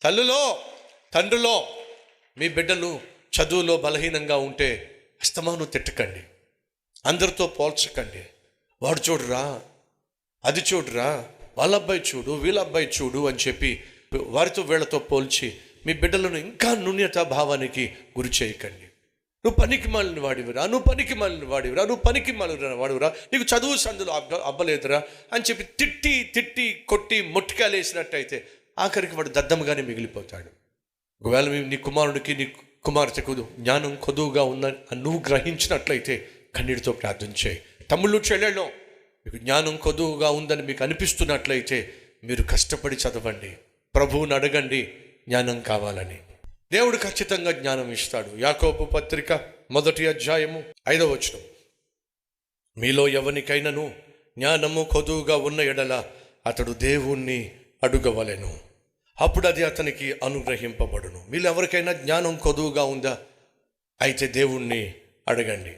తల్లులో, తండ్రిలో మీ బిడ్డలు చదువులో బలహీనంగా ఉంటే అస్తమానం తిట్టకండి, అందరితో పోల్చకండి. వాడు చూడురా, అది చూడురా, వాళ్ళ అబ్బాయి చూడు, వీళ్ళ అబ్బాయి చూడు అని చెప్పి వారితో వీళ్ళతో పోల్చి మీ బిడ్డలను ఇంకా న్యూన్యతా భావానికి గురి చేయకండి. నువ్వు పనికి మాలిన వాడివిరా, నువ్వు పనికి మాలిన వాడివిరా, నువ్వు పనికి మాలిన వాడివిరా, నీకు చదువు సందులో అబ్బలేదురా అని చెప్పి తిట్టి తిట్టి కొట్టి మొట్టికాలేసినట్టయితే ఆఖరికి వాడు దద్దమ్మగానే మిగిలిపోతాడు. ఒకవేళ నీ కుమారుడికి నీ కుమార్తెకు జ్ఞానం కొదువుగా ఉందని నువ్వు గ్రహించినట్లయితే కన్నీటితో ప్రార్థన చేయి. తమ్ముళ్ళు చెల్లెళ్ళు, మీకు జ్ఞానం కొదువుగా ఉందని మీకు అనిపిస్తున్నట్లయితే మీరు కష్టపడి చదవండి, ప్రభువుని అడగండి జ్ఞానం కావాలని. దేవుడు ఖచ్చితంగా జ్ఞానం ఇస్తాడు. యాకోబు పత్రిక 1వ అధ్యాయము 5వ వచనం, మీలో ఎవనికైనాను జ్ఞానము కొదువుగా ఉన్న ఎడల అతడు దేవుణ్ణి అడుగవలెను, అప్పుడు అది అతనికి అనుగ్రహింపబడును. మీలో ఎవరికైనా జ్ఞానం కొదువుగా ఉందా? అయితే దేవుణ్ణి అడగండి.